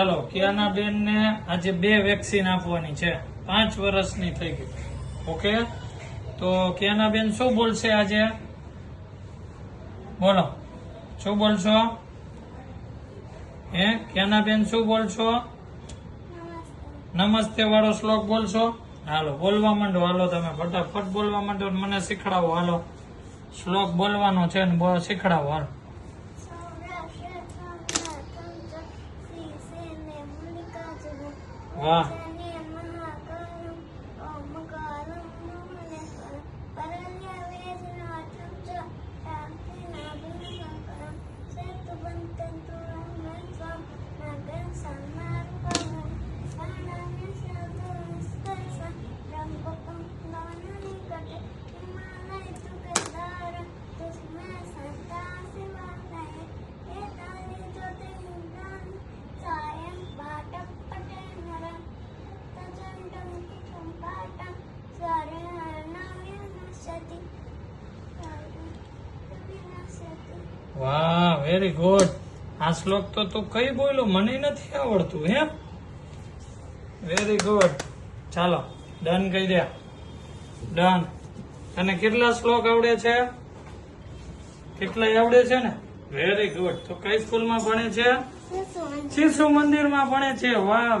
ચાલો કિયાના બેન ને આજે 2 વેક્સિન આપવાની છે, 5 વર્ષની થઈ ગઈ. ઓકે, તો કિયાના બેન શું બોલશે આજે? બોલો, શું બોલશો? કિયાના બેન શું બોલશો? નમસ્તે વાળો શ્લોક બોલશો? હાલો બોલવા માંડો. હાલો તમે ફટાફટ બોલવા માંડો, મને શીખડાવો. હાલો શ્લોક બોલવાનો છે ને શીખડાવો. હાલો. વાહ, વાહ, વેરી ગુડ. આ શ્લોક તો તું કઈ બોલ્યો, મને નથી આવડતું. હે, વેરી ગુડ. ચાલો ડન કહી દે. ડન. અને કેટલા શ્લોક આવડે છે? કેટલા આવડે છે ને? Very good. તો કઈ સ્કૂલમાં ભણે છે? શિશુ મંદિરમાં ભણે છે. વાહ.